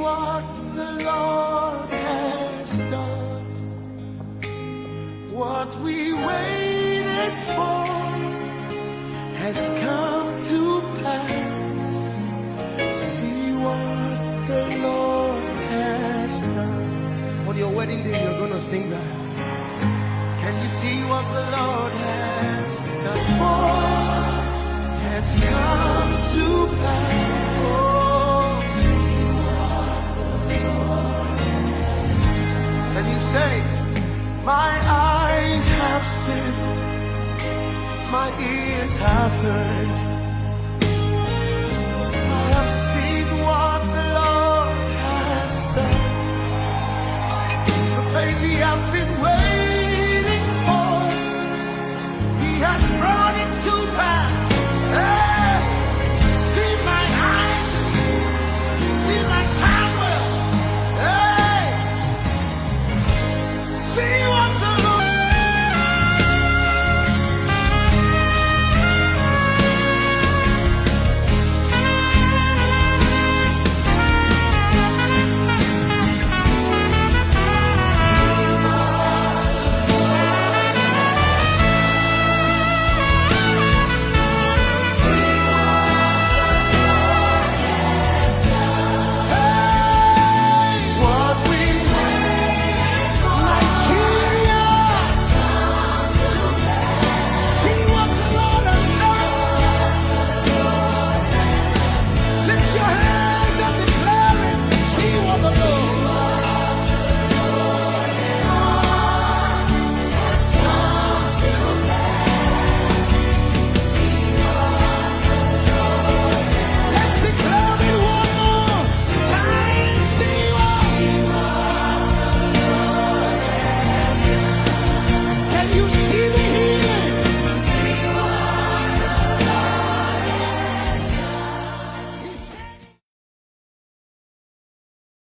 what the Lord has done. What we waited for has come to pass. See what the Lord has done. On your wedding day, you're gonna sing that. Can you see what the Lord has done? For has come to pass. Oh, see what the Lord has done. And you say, my eyes have seen, my ears have heard.